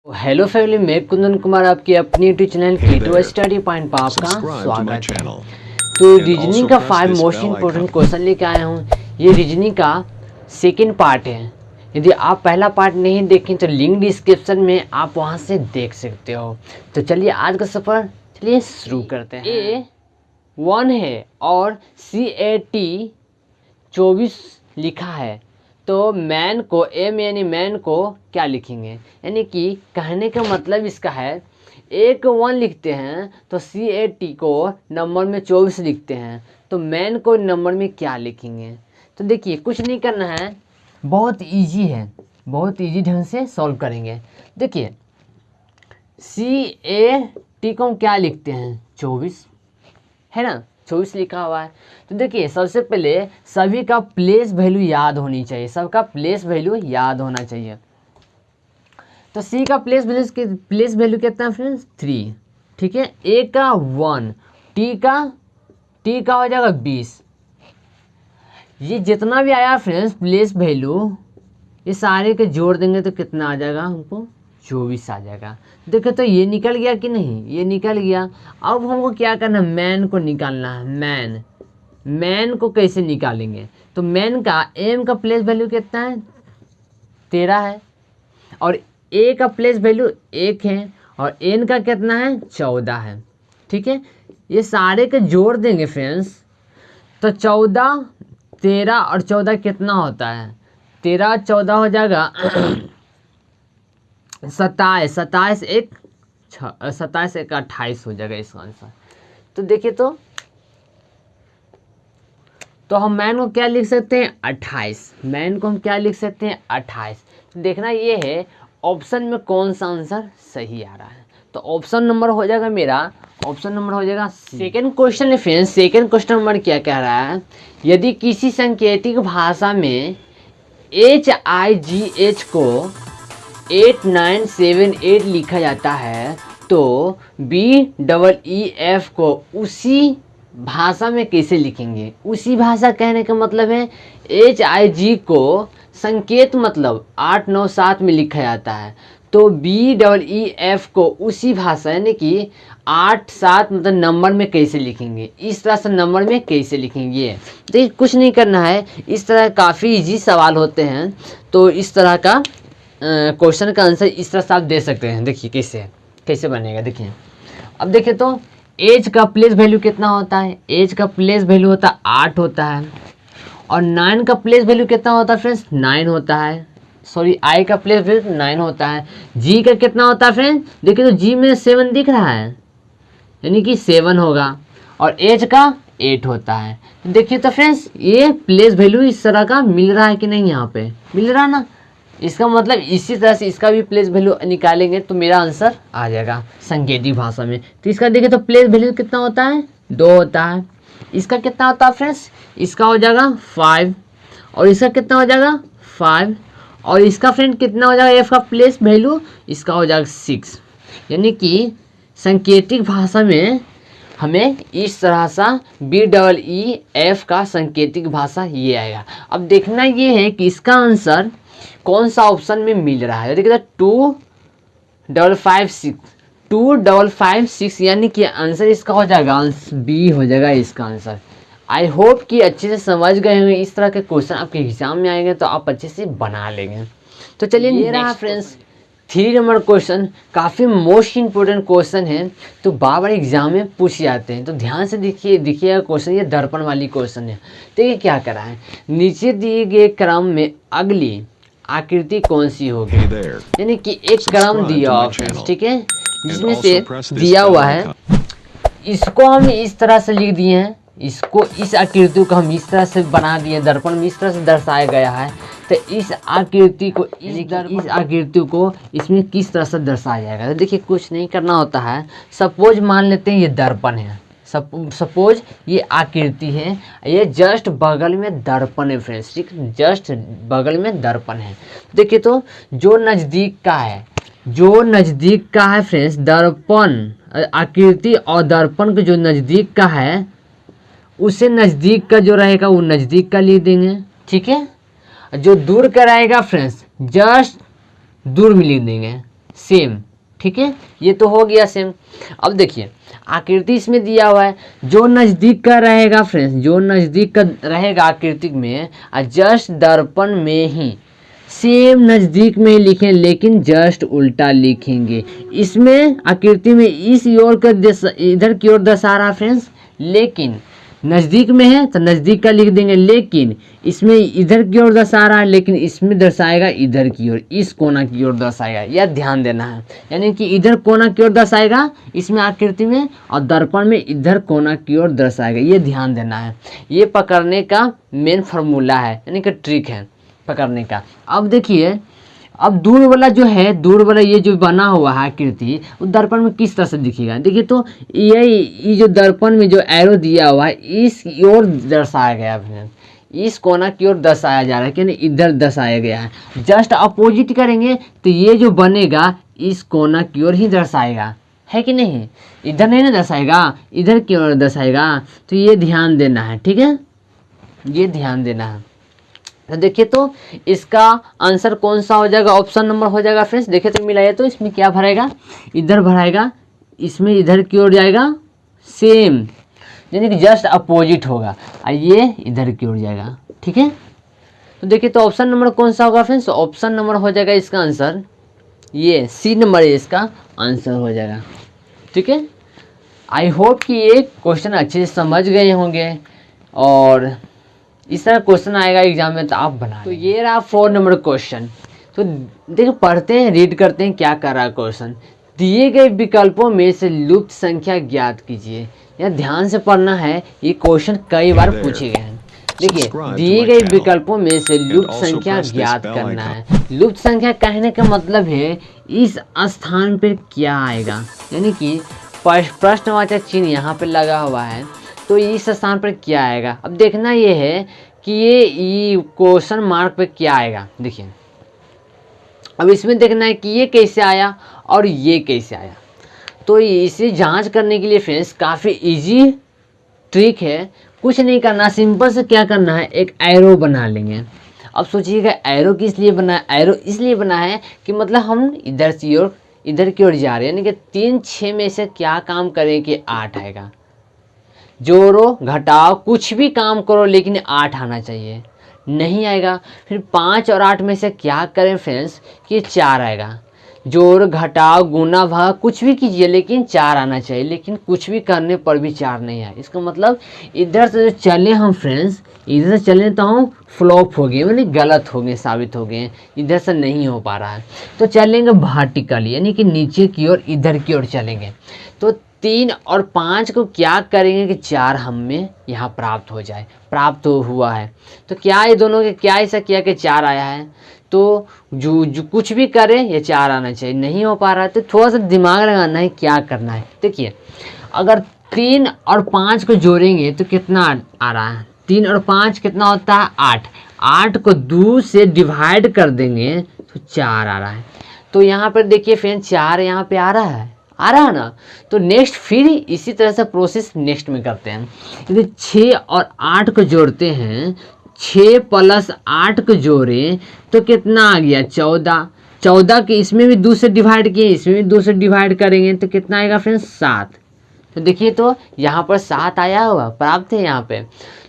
Hello family, मैं कुंदन कुमार आपकी अपनी यूट्यूब चैनल कीटो स्टडी पॉइंट पर आपका स्वागत है। तो रीजनिंग का 5 मोस्ट इम्पोर्टेंट क्वेश्चन लेके आया हूँ। ये रीजनिंग का सेकंड पार्ट है। यदि आप पहला पार्ट नहीं देखें तो लिंक डिस्क्रिप्शन में आप वहाँ से देख सकते हो। तो चलिए आज का सफ़र चलिए शुरू करते हैं। A1 है और CAT 24 लिखा है, तो मैन को एम यानी मैन को क्या लिखेंगे, यानी कि कहने का मतलब इसका है A को 1 लिखते हैं तो CAT को नंबर में 24 लिखते हैं, तो मैन को नंबर में क्या लिखेंगे। तो देखिए कुछ नहीं करना है, बहुत इजी है, बहुत इजी ढंग से सॉल्व करेंगे। देखिए CAT को हम क्या लिखते हैं 24 है ना, 24 लिखा हुआ है। तो देखिए सबसे पहले सभी का प्लेस वैल्यू याद होनी चाहिए, सबका प्लेस वैल्यू याद होना चाहिए। तो सी का प्लेस वैल्यू कितना है फ्रेंड्स 3, ठीक है। ए का 1, टी का हो जाएगा 20। ये जितना भी आया फ्रेंड्स प्लेस वैल्यू, ये सारे के जोड़ देंगे तो कितना आ जाएगा, हमको 24 आ जाएगा। देखो तो ये निकल गया कि नहीं, ये निकल गया। अब हमको क्या करना है, मैन को निकालना है। मैन को कैसे निकालेंगे, तो मैन का एम का प्लेस वैल्यू कितना है 13 है, और ए का प्लेस वैल्यू 1 है, और एन का कितना है 14 है, ठीक है। ये सारे के जोड़ देंगे फ्रेंड्स, तो 14, 13 और 14 कितना होता है, 13 14 हो जाएगा 27 एक 28 हो जाएगा इसका आंसर। तो देखिए तो हम मैन को क्या लिख सकते हैं 28, मैन को हम क्या लिख सकते हैं 28। तो देखना ये है ऑप्शन में कौन सा आंसर सही आ रहा है। तो ऑप्शन नंबर हो जाएगा मेरा, ऑप्शन नंबर हो जाएगा सेकेंड क्वेश्चन है फ्रेंड्स। सेकेंड क्वेश्चन नंबर क्या कह रहा है, यदि किसी सांकेतिक भाषा में HIGH को 8978 लिखा जाता है, तो BEEF को उसी भाषा में कैसे लिखेंगे। उसी भाषा कहने का मतलब है HIG को संकेत मतलब 897 में लिखा जाता है, तो BEEF को उसी भाषा यानी कि 87 मतलब नंबर में कैसे लिखेंगे, इस तरह से नंबर में कैसे लिखेंगे। तो कुछ नहीं करना है, इस तरह काफ़ी इजी सवाल होते हैं। तो इस तरह का क्वेश्चन का आंसर इस तरह से आप दे सकते हैं। देखिए कैसे बनेगा। देखिए अब देखिए तो एज का प्लेस वैल्यू कितना होता है, एज का प्लेस वैल्यू होता है 8 होता है, और 9 का प्लेस वैल्यू कितना होता है फ्रेंड्स 9 होता है, सॉरी आई का प्लेस वैल्यू 9 होता है। जी का कितना होता है फ्रेंड्स, देखिए तो जी में 7 दिख रहा है यानी कि 7 होगा, और एज का 8 होता है। देखिए तो फ्रेंड्स ये प्लेस वैल्यू इस तरह का मिल रहा है कि नहीं, यहाँ पे मिल रहा ना, इसका मतलब इसी तरह से इसका भी प्लेस वैल्यू निकालेंगे तो मेरा आंसर आ जाएगा सांकेतिक भाषा में। तो इसका देखिए तो प्लेस वैल्यू कितना होता है 2 होता है, इसका कितना होता है फ्रेंड्स, इसका हो जाएगा 5, और इसका कितना हो जाएगा 5, और इसका फ्रेंड कितना हो जाएगा एफ का प्लेस वैल्यू, इसका हो जाएगा 6। यानी कि सांकेतिक भाषा में हमें इस तरह सा BEEF का सांकेतिक भाषा ये आएगा। अब देखना ये है कि इसका आंसर कौन सा ऑप्शन में मिल रहा है। देखिए 2556 यानी कि आंसर इसका हो जाएगा बी हो जाएगा इसका आंसर। आई होप कि अच्छे से समझ गए होंगे। इस तरह के क्वेश्चन आपके एग्जाम में आएंगे तो आप अच्छे से बना लेंगे। तो चलिए ये रहा फ्रेंड्स 3 नंबर क्वेश्चन, काफ़ी मोस्ट इम्पोर्टेंट क्वेश्चन है, तो बार बार एग्जाम में पूछ जाते हैं। तो ध्यान से देखिएगा क्वेश्चन, ये दर्पण वाली क्वेश्चन है। तो ये क्या करा है, नीचे दिए गए क्रम में अगली आकृति कौन सी होगी, यानी कि एक क्रम दिया हुआ फ्रेंड्स, ठीक है, जिसमें से दिया हुआ है, इसको हम इस तरह से लिख दिए हैं, इसको इस आकृति को हम इस तरह से बना दिए, दर्पण में इस तरह से दर्शाया गया है। तो इस आकृति को इसमें किस तरह से दर्शाया जाएगा। तो देखिए कुछ नहीं करना होता है, सपोज मान लेते हैं ये दर्पण है, सपोज ये आकृति है, ये जस्ट बगल में दर्पण है फ्रेंड्स, ठीक, जस्ट बगल में दर्पण है। देखिए तो जो नज़दीक का है फ्रेंड्स, दर्पण आकृति और दर्पण के जो नज़दीक का है, उसे नज़दीक का जो रहेगा वो नज़दीक का लिख देंगे, ठीक है। जो दूर का रहेगा फ्रेंड्स जस्ट दूर में लिख देंगे, सेम, ठीक है, ये तो हो गया सेम। अब देखिए आकृति इसमें दिया हुआ है, जो नज़दीक का रहेगा फ्रेंड्स, जो नज़दीक का रहेगा आकृति में, जस्ट दर्पण में ही सेम नज़दीक में ही लिखें, लेकिन जस्ट उल्टा लिखेंगे। इसमें आकृति में इस ओर का इधर की ओर दर्शा रहा फ्रेंड्स, लेकिन नज़दीक में है तो नज़दीक का लिख देंगे, लेकिन इसमें इधर की ओर दर्शा रहा है, लेकिन इसमें दर्शाएगा इधर की ओर, इस कोना की ओर दर्शाएगा, यह ध्यान देना है। यानी कि इधर कोना की ओर दर्शाएगा इसमें आकृति में, और दर्पण में इधर कोना की ओर दर्शाएगा, ये ध्यान देना है। ये पकड़ने का मेन फार्मूला है, यानी कि ट्रिक है पकड़ने का। अब देखिए, अब दूर वाला जो है, दूर वाला ये जो बना हुआ है आकृति, वो दर्पण में किस तरह से दिखेगा। देखिए तो ये जो दर्पण में जो एरो दिया हुआ है, इस ओर दर्शाया गया है, इस कोना की ओर दर्शाया जा रहा है, कि इधर दर्शाया गया है। जस्ट अपोजिट करेंगे तो ये जो बनेगा इस कोना की ओर ही दर्शाएगा, है कि नहीं, इधर नहीं ना दर्शाएगा, इधर की ओर दर्शाएगा। तो ये ध्यान देना है, ठीक है, ये ध्यान देना है। तो देखिए तो इसका आंसर कौन सा हो जाएगा, ऑप्शन नंबर हो जाएगा फ्रेंड्स। देखिए तो मिलाइए, तो इसमें क्या भराएगा, इधर भराएगा, इसमें इधर की ओर जाएगा सेम, यानी कि जस्ट अपोजिट होगा, और ये इधर की ओर जाएगा, ठीक है। तो देखिए तो ऑप्शन नंबर कौन सा होगा फ्रेंड्स, ऑप्शन नंबर हो जाएगा इसका आंसर, ये सी नंबर इसका आंसर हो जाएगा, ठीक है। आई होप कि ये क्वेश्चन अच्छे से समझ गए होंगे, और इस तरह क्वेश्चन आएगा एग्जाम में तो आप बना। तो ये रहा 4 नंबर क्वेश्चन। तो देखो पढ़ते हैं, रीड करते हैं क्या कर रहा है क्वेश्चन। दिए गए विकल्पों में से लुप्त संख्या ज्ञात कीजिए। यह ध्यान से पढ़ना है, ये क्वेश्चन कई बार पूछे गए हैं। देखिए दिए गए विकल्पों में से लुप्त संख्या ज्ञात करना है। लुप्त संख्या कहने का मतलब है इस स्थान पर क्या आएगा, यानी कि प्रश्नवाचक चिन्ह यहाँ पे लगा हुआ है, तो इस स्थान पर क्या आएगा। अब देखना ये है कि ये क्वेश्चन मार्क पे क्या आएगा। देखिए अब इसमें देखना है कि ये कैसे आया और ये कैसे आया। तो इसे जांच करने के लिए फ्रेंड्स काफ़ी इजी ट्रिक है, कुछ नहीं करना, सिंपल से क्या करना है, एक एरो बना लेंगे। अब सोचिएगा एरो किस लिए बना है, एरो इसलिए बना है कि मतलब हम इधर की ओर जा रहे हैं, यानी कि 3 6 में से क्या काम करें कि 8 आएगा। जोड़ो घटाओ कुछ भी काम करो, लेकिन 8 आना चाहिए, नहीं आएगा। फिर 5 और 8 में से क्या करें फ्रेंड्स कि 4 आएगा। जोड़ घटाओ गुना भाग कुछ भी कीजिए, लेकिन 4 आना चाहिए, लेकिन कुछ भी करने पर भी 4 नहीं आया। इसका मतलब इधर से जो चले हम फ्रेंड्स, इधर से चलें तो हम फ्लॉप हो गए, मतलब गलत हो गए, साबित हो गए, इधर से नहीं हो पा रहा है। तो चलेंगे वर्टिकली, यानी कि नीचे की ओर, इधर की ओर चलेंगे। तो 3 और 5 को क्या करेंगे कि 4 हमें यहाँ प्राप्त हो जाए, प्राप्त हुआ है। तो क्या ये दोनों के क्या ऐसा किया कि 4 आया है। तो जो कुछ भी करे ये 4 आना चाहिए, नहीं हो पा रहा है तो थोड़ा सा दिमाग लगाना है, क्या करना है। देखिए अगर 3 और 5 को जोड़ेंगे तो कितना आ रहा है, 3 और 5 कितना होता है 8। 8 को 2 से डिवाइड कर देंगे तो 4 आ रहा है। तो यहाँ पर देखिए फ्रेंड 4 यहाँ पे आ रहा है ना। तो नेक्स्ट फिर इसी तरह से प्रोसेस नेक्स्ट में करते हैं। यदि 6 और 8 को जोड़ते हैं, 6 + 8 को जोड़ें तो कितना आ गया 14। 14 के इसमें भी 2 से डिवाइड किए, इसमें भी 2 से डिवाइड करेंगे तो कितना आएगा फ्रेंड्स 7। तो देखिए तो यहाँ पर 7 आया हुआ प्राप्त है यहाँ पे।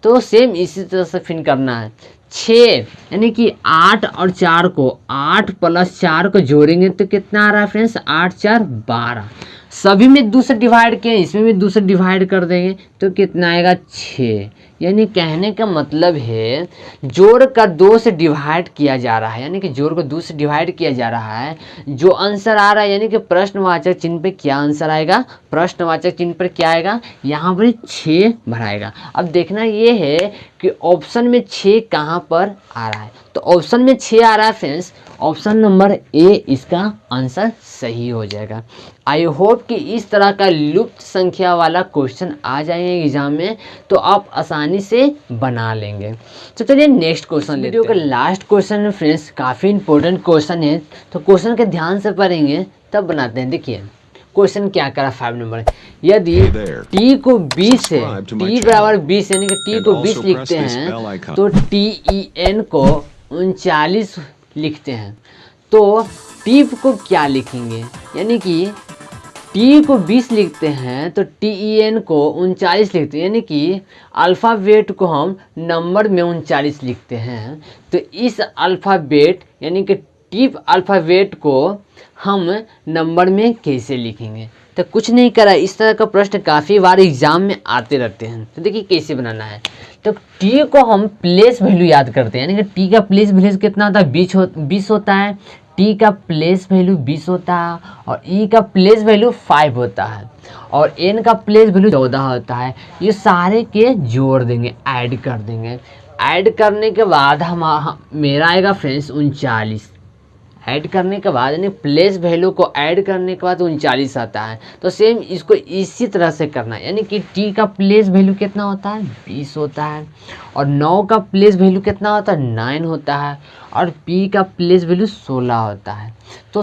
तो सेम इसी तरह से फिर करना है। 6 यानी कि 8 और 4 को 8 + 4 को जोड़ेंगे तो कितना आ रहा है फ्रेंड्स 8 × 4 = 12। सभी में 2 से डिवाइड किए, इसमें भी 2 से डिवाइड कर देंगे तो कितना आएगा 6। यानी कहने का मतलब है जोड़ कर 2 से डिवाइड किया जा रहा है, यानी कि जोड़ को 2 से डिवाइड किया जा रहा है। जो आंसर आ रहा है यानी कि प्रश्नवाचक चिन्ह पे क्या आंसर आएगा, प्रश्नवाचक चिन्ह पर क्या आएगा, यहाँ पर 6 भराएगा। अब देखना ये है कि ऑप्शन में 6 कहाँ पर आ रहा है। तो ऑप्शन में 6 आ रहा है फ्रेंड्स, ऑप्शन नंबर ए इसका आंसर सही हो जाएगा। आई होप कि इस तरह का लुप्त संख्या वाला क्वेश्चन आ जाएंगे एग्जाम में तो आप आसानी से बना लेंगे। तो चलिए नेक्स्ट क्वेश्चन लेते हैं। वीडियो का लास्ट क्वेश्चन है फ्रेंड्स, काफ़ी इंपॉर्टेंट क्वेश्चन है, तो क्वेश्चन के ध्यान से पढ़ेंगे तब बनाते हैं। देखिए क्वेश्चन क्या करा 5 नंबर, यदि t को 20 है, t = 20 यानी कि t को 20 लिखते हैं तो TEN को 39 लिखते हैं तो टीप को क्या लिखेंगे, यानी कि टी को 20 लिखते हैं तो TEN को 39 लिखते हैं, यानी कि अल्फ़ाबेट को हम नंबर में 39 लिखते हैं। तो इस अल्फ़ाबेट यानी कि टीप अल्फ़ाबेट को हम नंबर में कैसे लिखेंगे? तो कुछ नहीं करा, इस तरह का प्रश्न काफ़ी बार एग्जाम में आते रहते हैं। तो देखिए कैसे बनाना है। तो टी को हम प्लेस वैल्यू याद करते हैं, यानी कि टी का प्लेस वैल्यू कितना होता है, 20 होता है। टी का प्लेस वैल्यू 20 होता है और ई का प्लेस वैल्यू 5 होता है और एन का प्लेस वैल्यू 14 होता है। ये सारे के जोड़ देंगे, ऐड कर देंगे। ऐड करने के बाद मेरा आएगा फ्रेंड्स 39। ऐड करने के बाद यानी प्लेस वैल्यू को ऐड करने के बाद 39 आता है। तो सेम इसको इसी तरह से करना है, यानी कि टी का प्लेस वैल्यू कितना होता है, 20 होता है और 9 का प्लेस वैल्यू कितना होता है, 9 होता है और पी का प्लेस वैल्यू 16 होता है। तो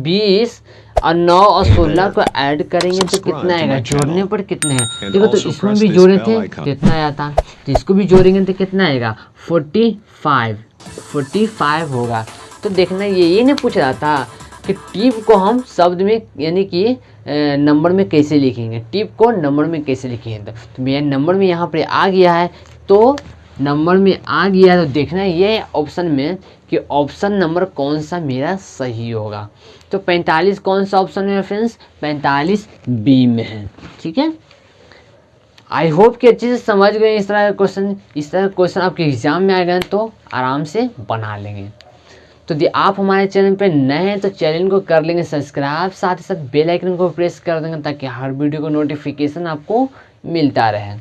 20 और 9 और 16 को ऐड करेंगे तो कितना आएगा, जोड़ने पर कितने हैं, देखो तो इसमें भी जोड़े थे तो इतना आता, तो इसको भी जोड़ेंगे तो कितना आएगा, 45 होगा। तो देखना ये नहीं पूछ रहा था कि टिप को हम शब्द में यानी कि नंबर में कैसे लिखेंगे, टिप को नंबर में कैसे लिखेंगे। तो मेरा नंबर में यहाँ पर आ गया है, तो नंबर में आ गया है तो देखना है ये ऑप्शन में कि ऑप्शन नंबर कौन सा मेरा सही होगा। तो 45 कौन सा ऑप्शन में है फ्रेंड्स, 45 बी में है। ठीक है, आई होप कि अच्छे से समझ गए। इस तरह का क्वेश्चन आपके एग्जाम में आएगा तो आराम से बना लेंगे। तो यदि आप हमारे चैनल पर नए हैं तो चैनल को कर लेंगे सब्सक्राइब, साथ ही साथ बेल आइकन को प्रेस कर देंगे ताकि हर वीडियो को नोटिफिकेशन आपको मिलता रहे।